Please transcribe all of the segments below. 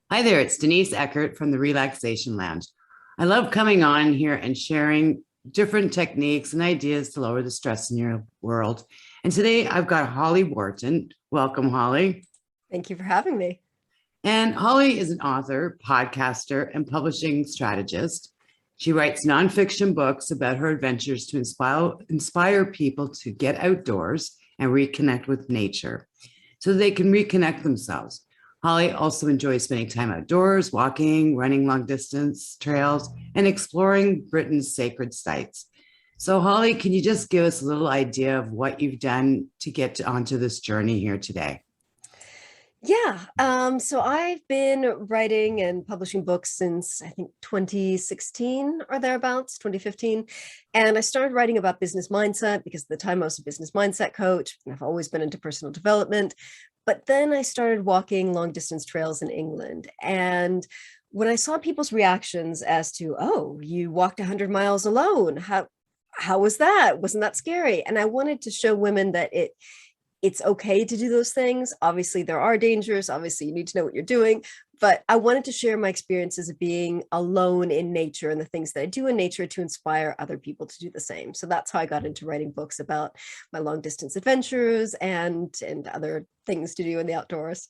Hi there, it's Denise Eckert from the Relaxation Lounge. I love coming on here and sharing different techniques and ideas to lower the stress in your world. And today I've got Holly Worton. Welcome, Holly. Thank you for having me. And Holly is an author, podcaster, and publishing strategist. She writes nonfiction books about her adventures to inspire people to get outdoors and reconnect with nature so they can reconnect themselves. Holly also enjoys spending time outdoors, walking, running long distance trails, and exploring Britain's sacred sites. So, Holly, can you just give us a little idea of what you've done to get onto this journey here today? So I've been writing and publishing books since I think 2016 or thereabouts, 2015. And I started writing about business mindset because at the time I was a business mindset coach, and I've always been into personal development. But then I started walking long distance trails in England. And when I saw people's reactions as to, oh, you walked 100 miles alone, how was that? Wasn't that scary? And I wanted to show women that it's okay to do those things. Obviously, there are dangers. Obviously, you need to know what you're doing. But I wanted to share my experiences of being alone in nature and the things that I do in nature to inspire other people to do the same. So that's how I got into writing books about my long distance adventures and other things to do in the outdoors.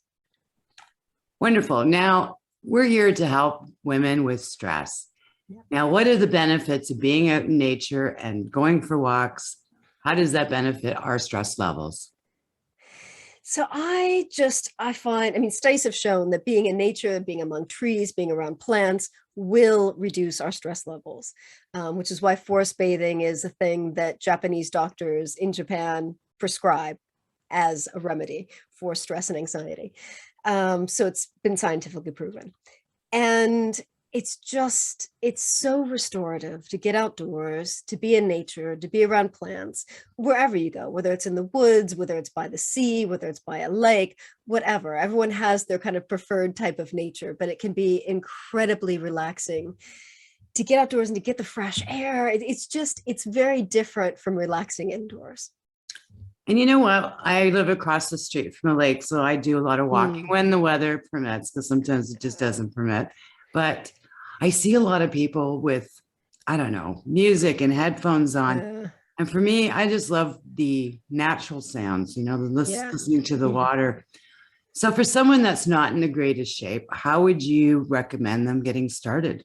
Wonderful. Now, we're here to help women with stress. Yeah. Now, what are the benefits of being out in nature and going for walks? How does that benefit our stress levels? So I find, studies have shown that being in nature, being among trees, being around plants will reduce our stress levels, which is why forest bathing is a thing that Japanese doctors in Japan prescribe as a remedy for stress and anxiety. So it's been scientifically proven. And it's so restorative to get outdoors, to be in nature, to be around plants, wherever you go, whether it's in the woods, whether it's by the sea, whether it's by a lake, whatever. Everyone has their kind of preferred type of nature, but it can be incredibly relaxing to get outdoors and to get the fresh air. It's very different from relaxing indoors. And you know what? I live across the street from a lake, so I do a lot of walking when the weather permits, because sometimes it just doesn't permit. But I see a lot of people with, I don't know, music and headphones on. And for me, I just love the natural sounds, listening to the water. So for someone that's not in the greatest shape, how would you recommend them getting started?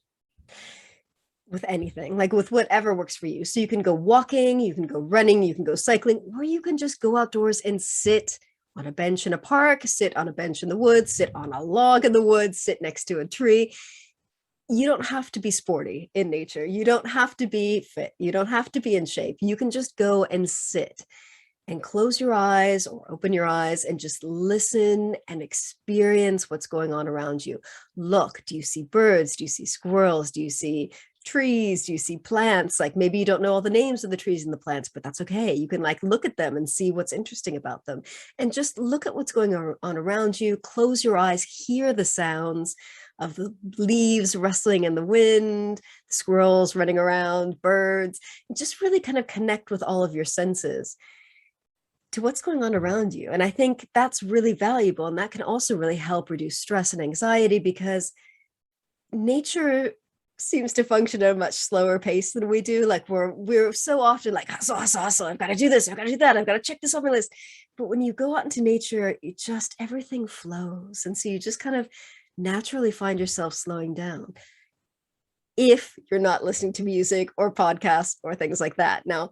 With anything, like with whatever works for you. So you can go walking, you can go running, you can go cycling, or you can just go outdoors and sit on a bench in a park, sit on a bench in the woods, sit on a log in the woods, sit next to a tree. You don't have to be sporty in nature. You don't have to be fit. You don't have to be in shape. You can just go and sit and close your eyes or open your eyes and just listen and experience what's going on around you. Look, do you see birds? Do you see squirrels? Do you see trees? Do you see plants? Like maybe you don't know all the names of the trees and the plants, but that's okay. You can like look at them and see what's interesting about them and just look at what's going on around you. Close your eyes, hear the sounds of the leaves rustling in the wind, the squirrels running around, birds, and just really kind of connect with all of your senses to what's going on around you. And I think that's really valuable. And that can also really help reduce stress and anxiety because nature seems to function at a much slower pace than we do. Like we're so often like, hustle, I've got to do this, I've got to do that, I've got to check this off my list. But when you go out into nature, everything flows. And so you just kind of naturally find yourself slowing down if you're not listening to music or podcasts or things like that. Now,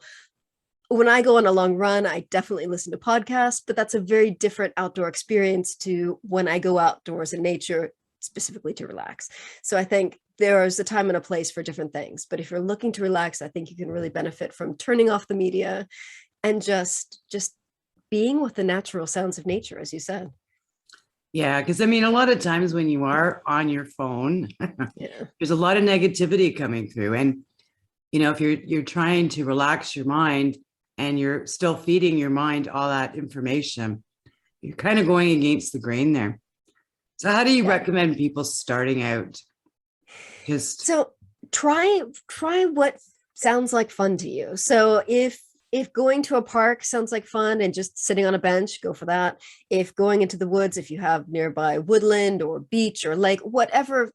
when I go on a long run, I definitely listen to podcasts, but that's a very different outdoor experience to when I go outdoors in nature, specifically to relax. So I think there's a time and a place for different things. But if you're looking to relax, I think you can really benefit from turning off the media and just being with the natural sounds of nature, as you said. Yeah, because a lot of times when you are on your phone, there's a lot of negativity coming through. And, if you're trying to relax your mind and you're still feeding your mind all that information, you're kind of going against the grain there. So how do you recommend people starting out? So try what sounds like fun to you. So if if going to a park sounds like fun and just sitting on a bench, go for that. If going into the woods, if you have nearby woodland or beach or lake, whatever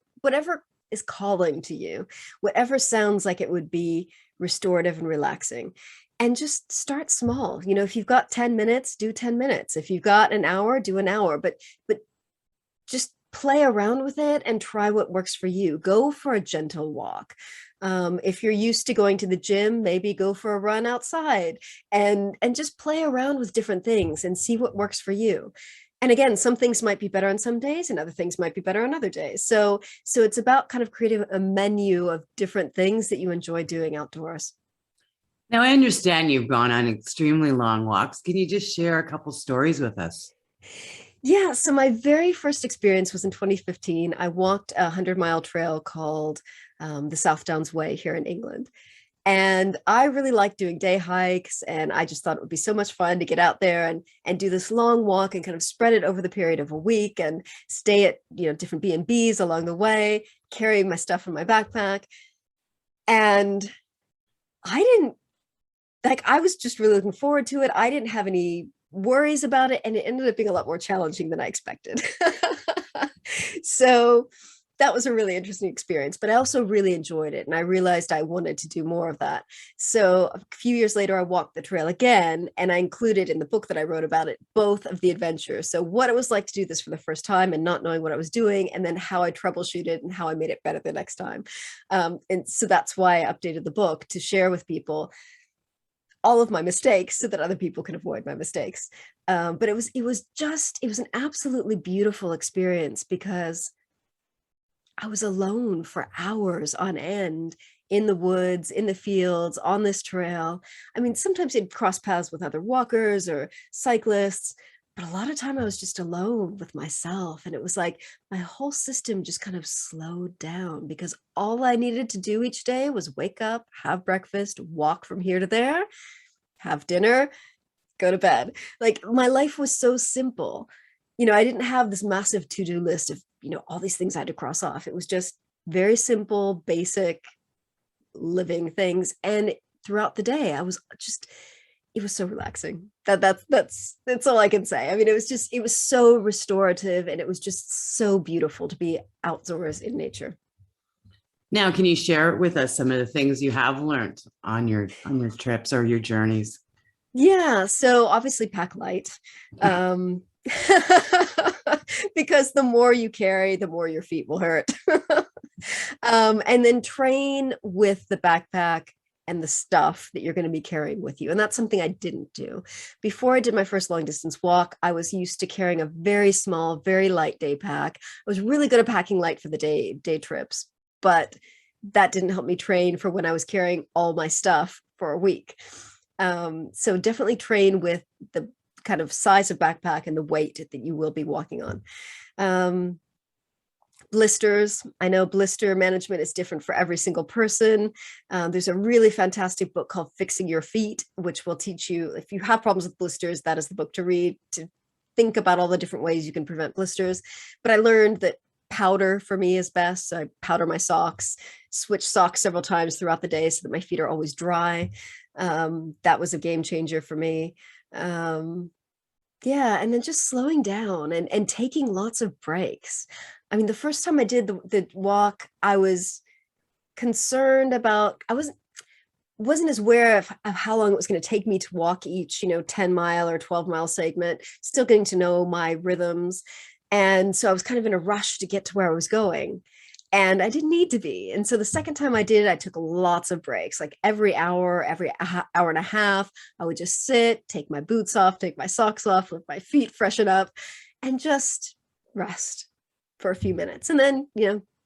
is calling to you, whatever sounds like it would be restorative and relaxing. And just start small. You know, if you've got 10 minutes, do 10 minutes. If you've got an hour, do an hour, but just play around with it and try what works for you. Go for a gentle walk. If you're used to going to the gym, maybe go for a run outside and just play around with different things and see what works for you. And again, some things might be better on some days and other things might be better on other days. So it's about kind of creating a menu of different things that you enjoy doing outdoors. Now, I understand you've gone on extremely long walks. Can you just share a couple stories with us? Yeah, so my very first experience was in 2015. I walked a 100-mile trail called the South Downs Way here in England. And I really like doing day hikes. And I just thought it would be so much fun to get out there and do this long walk and kind of spread it over the period of a week and stay at, different B&Bs along the way, carry my stuff in my backpack. And I was just really looking forward to it. I didn't have any worries about it. And it ended up being a lot more challenging than I expected. So that was a really interesting experience, but I also really enjoyed it. And I realized I wanted to do more of that. So a few years later, I walked the trail again, and I included in the book that I wrote about it, both of the adventures. So what it was like to do this for the first time and not knowing what I was doing, and then how I troubleshooted and how I made it better the next time. And so that's why I updated the book to share with people all of my mistakes so that other people can avoid my mistakes. But it was an absolutely beautiful experience because I was alone for hours on end in the woods, in the fields, on this trail. I mean, sometimes you'd cross paths with other walkers or cyclists, but a lot of time I was just alone with myself. And it was like my whole system just kind of slowed down because all I needed to do each day was wake up, have breakfast, walk from here to there, have dinner, go to bed. Like my life was so simple. I didn't have this massive to-do list of, all these things I had to cross off. It was just very simple, basic living things. And throughout the day, it was so relaxing. That's all I can say. I mean, it was so restorative, and it was just so beautiful to be outdoors in nature. Now, can you share with us some of the things you have learned on your trips or your journeys? Yeah. So obviously pack light. Because the more you carry, the more your feet will hurt. And then train with the backpack and the stuff that you're going to be carrying with you. And that's something I didn't do. Before I did my first long distance walk, I was used to carrying a very small, very light day pack. I was really good at packing light for the day trips, but that didn't help me train for when I was carrying all my stuff for a week. So definitely train with the kind of size of backpack and the weight that you will be walking on. Blisters. I know blister management is different for every single person. There's a really fantastic book called Fixing Your Feet, which will teach you, if you have problems with blisters, that is the book to read, to think about all the different ways you can prevent blisters. But I learned that powder for me is best. So I powder my socks, switch socks several times throughout the day so that my feet are always dry. That was a game changer for me. Yeah, and then just slowing down and taking lots of breaks. I mean, the first time I did the walk, I was concerned about, I wasn't as aware of how long it was going to take me to walk each, 10-mile or 12-mile segment, still getting to know my rhythms. And so I was kind of in a rush to get to where I was going. And I didn't need to be. And so the second time I did it, I took lots of breaks, like every hour and a half, I would just sit, take my boots off, take my socks off, let my feet freshen up, and just rest for a few minutes. And then,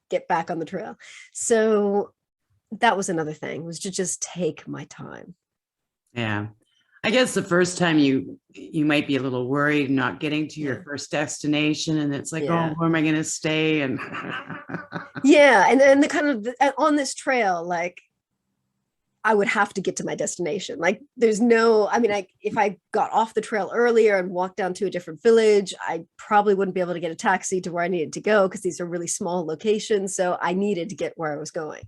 get back on the trail. So that was another thing, was to just take my time. Yeah. I guess the first time you might be a little worried not getting to your first destination, and it's like, oh, where am I going to stay? And yeah, and then the kind of on this trail, like I would have to get to my destination. Like there's no, I mean, if I got off the trail earlier and walked down to a different village, I probably wouldn't be able to get a taxi to where I needed to go because these are really small locations. So I needed to get where I was going.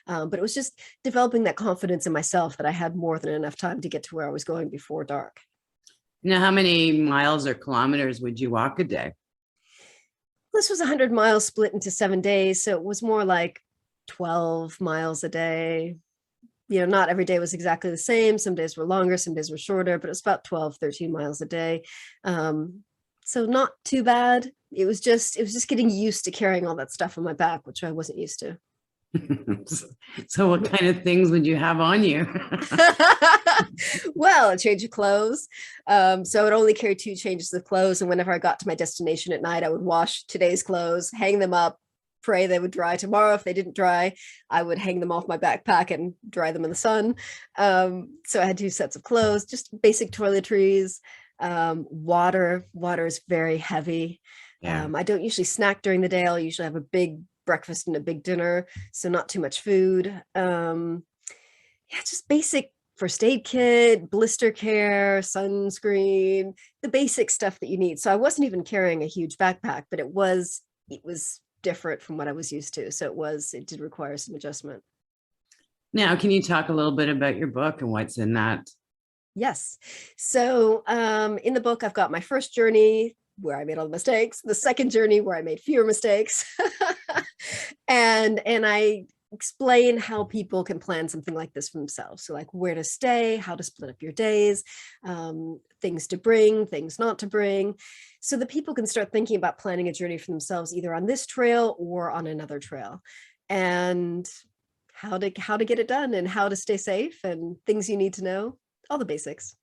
But it was just developing that confidence in myself that I had more than enough time to get to where I was going before dark. Now, how many miles or kilometers would you walk a day? This was 100 miles split into 7 days. So it was more like 12 miles a day. Not every day was exactly the same. Some days were longer, some days were shorter, but it was about 12, 13 miles a day. So not too bad. It was just getting used to carrying all that stuff on my back, which I wasn't used to. So what kind of things would you have on you? Well, a change of clothes. So I would only carry 2 changes of clothes. And whenever I got to my destination at night, I would wash today's clothes, hang them up, pray they would dry tomorrow. If they didn't dry, I would hang them off my backpack and dry them in the sun. So I had 2 sets of clothes, just basic toiletries. Water is very heavy. Yeah. I don't usually snack during the day. I'll usually have a big breakfast and a big dinner, so not too much food. Yeah, just basic first aid kit, blister care, sunscreen, the basic stuff that you need. So I wasn't even carrying a huge backpack, but it was different from what I was used to. So it did require some adjustment. Now, can you talk a little bit about your book and what's in that? Yes. So in the book, I've got my first journey where I made all the mistakes, the second journey where I made fewer mistakes. and I explain how people can plan something like this for themselves. So like where to stay, how to split up your days, things to bring, things not to bring. So that people can start thinking about planning a journey for themselves, either on this trail or on another trail. And how to get it done and how to stay safe and things you need to know, all the basics.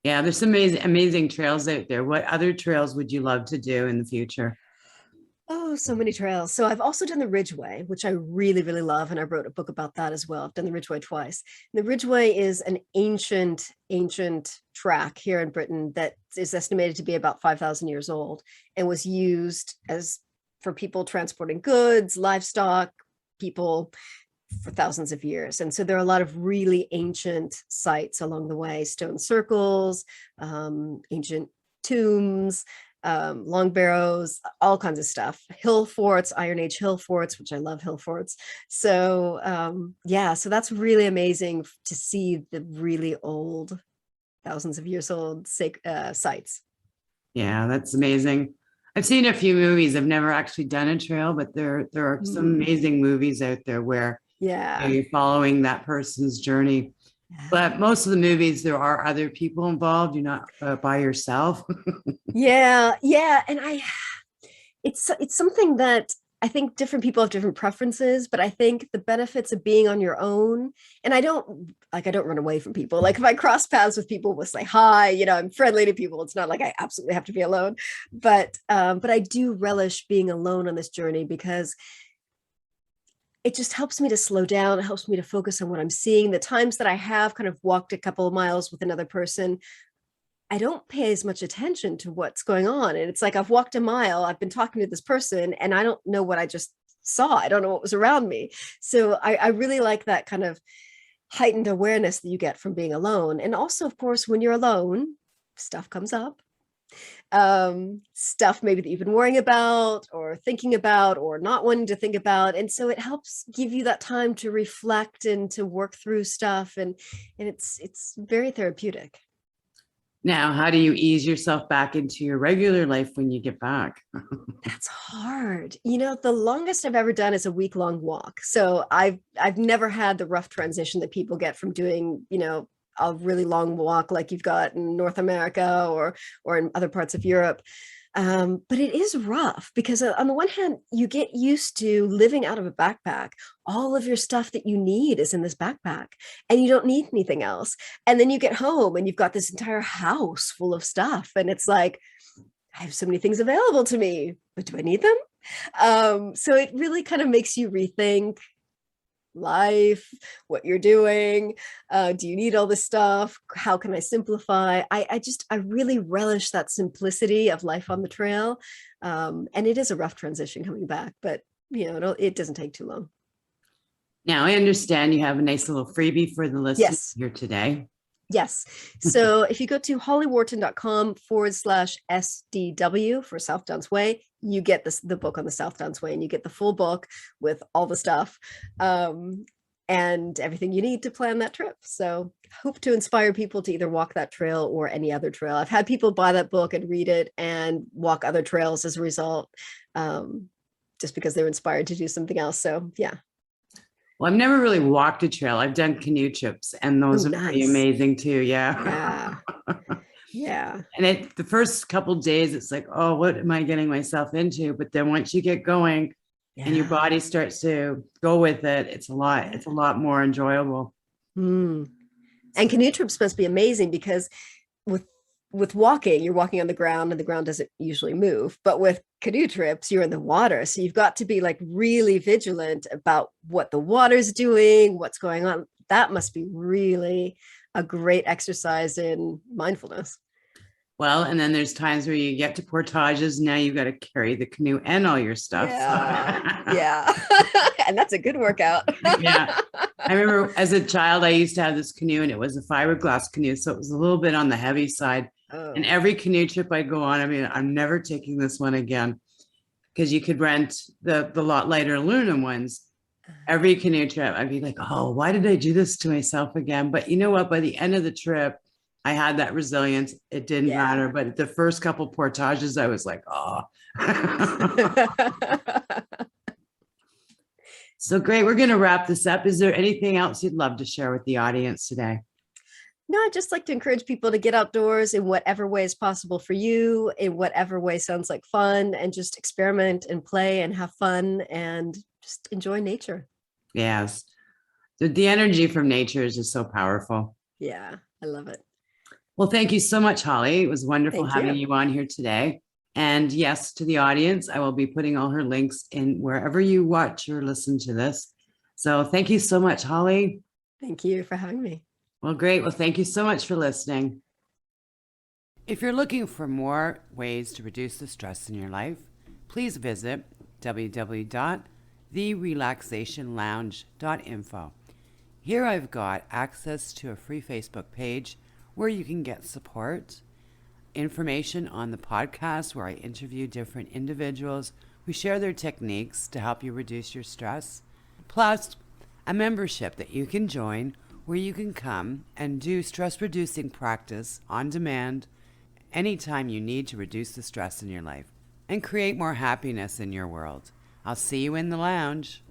Yeah, there's some amazing trails out there. What other trails would you love to do in the future? Oh, so many trails. So I've also done the Ridgeway, which I really, really love. And I wrote a book about that as well. I've done the Ridgeway twice. The Ridgeway is an ancient track here in Britain that is estimated to be about 5,000 years old and was used for people transporting goods, livestock, people for thousands of years. And so there are a lot of really ancient sites along the way, stone circles, ancient tombs, long barrows, all kinds of stuff, hill forts, Iron Age hill forts, which I love hill forts. So so that's really amazing to see the really old, thousands of years old sites. Yeah, that's amazing. I've seen a few movies. I've never actually done a trail, but there are some amazing movies out there where you're following that person's journey. But most of the movies, there are other people involved. You're not by yourself. Yeah. And it's something that I think different people have different preferences, but I think the benefits of being on your own, and I don't run away from people. Like if I cross paths with people, we'll say hi, I'm friendly to people. It's not like I absolutely have to be alone, but I do relish being alone on this journey because it just helps me to slow down. It helps me to focus on what I'm seeing. The times that I have kind of walked a couple of miles with another person, I don't pay as much attention to what's going on. And it's like, I've walked a mile, I've been talking to this person and I don't know what I just saw. I don't know what was around me. So I really like that kind of heightened awareness that you get from being alone. And also, of course, when you're alone, stuff comes up. Stuff maybe that you've been worrying about or thinking about or not wanting to think about. And so it helps give you that time to reflect and to work through stuff. And it's very therapeutic. Now, how do you ease yourself back into your regular life when you get back? That's hard. The longest I've ever done is a week-long walk. So I've never had the rough transition that people get from doing, a really long walk like you've got in North America or in other parts of Europe. But it is rough because on the one hand, you get used to living out of a backpack. All of your stuff that you need is in this backpack and you don't need anything else. And then you get home and you've got this entire house full of stuff. And it's like, I have so many things available to me, but do I need them? So it really kind of makes you rethink life, what you're doing. Do you need all this stuff? How can I simplify? I really relish that simplicity of life on the trail. And it is a rough transition coming back, but it doesn't take too long. Now, I understand you have a nice little freebie for the listeners Yes. here today. Yes. So if you go to hollywharton.com/SDW for South Downs Way, you get the book on the South Downs Way, and you get the full book with all the stuff and everything you need to plan that trip. So hope to inspire people to either walk that trail or any other trail. I've had people buy that book and read it and walk other trails as a result, just because they were inspired to do something else. So yeah. Well, I've never really walked a trail. I've done canoe trips, and those are pretty amazing too. Yeah. Yeah. And the first couple of days, it's like, oh, what am I getting myself into? But then once you get going and your body starts to go with it, it's a lot more enjoyable. And canoe trips must be amazing because with walking, you're walking on the ground and the ground doesn't usually move. But with canoe trips, you're in the water. So you've got to be like really vigilant about what the water's doing, what's going on. That must be really a great exercise in mindfulness. Well, and then there's times where you get to portages. Now you've got to carry the canoe and all your stuff. Yeah. And that's a good workout. Yeah. I remember as a child, I used to have this canoe, and it was a fiberglass canoe. So it was a little bit on the heavy side. Oh. And every canoe trip I go on, I mean, I'm never taking this one again, because you could rent the lot lighter aluminum ones. Every canoe trip, I'd be like, oh, why did I do this to myself again? But you know what? By the end of the trip, I had that resilience. It didn't matter. But the first couple portages, I was like, oh. So great. We're going to wrap this up. Is there anything else you'd love to share with the audience today? No, I'd just like to encourage people to get outdoors in whatever way is possible for you, in whatever way sounds like fun, and just experiment and play and have fun and just enjoy nature. Yes. The energy from nature is just so powerful. Yeah, I love it. Well, thank you so much, Holly. It was wonderful having you on here today. And yes, to the audience, I will be putting all her links in wherever you watch or listen to this. So thank you so much, Holly. Thank you for having me. Well, great. Well, thank you so much for listening. If you're looking for more ways to reduce the stress in your life, please visit www.therelaxationlounge.info. Here I've got access to a free Facebook page where you can get support, information on the podcast where I interview different individuals who share their techniques to help you reduce your stress, plus a membership that you can join where you can come and do stress-reducing practice on demand anytime you need to reduce the stress in your life and create more happiness in your world. I'll see you in the lounge.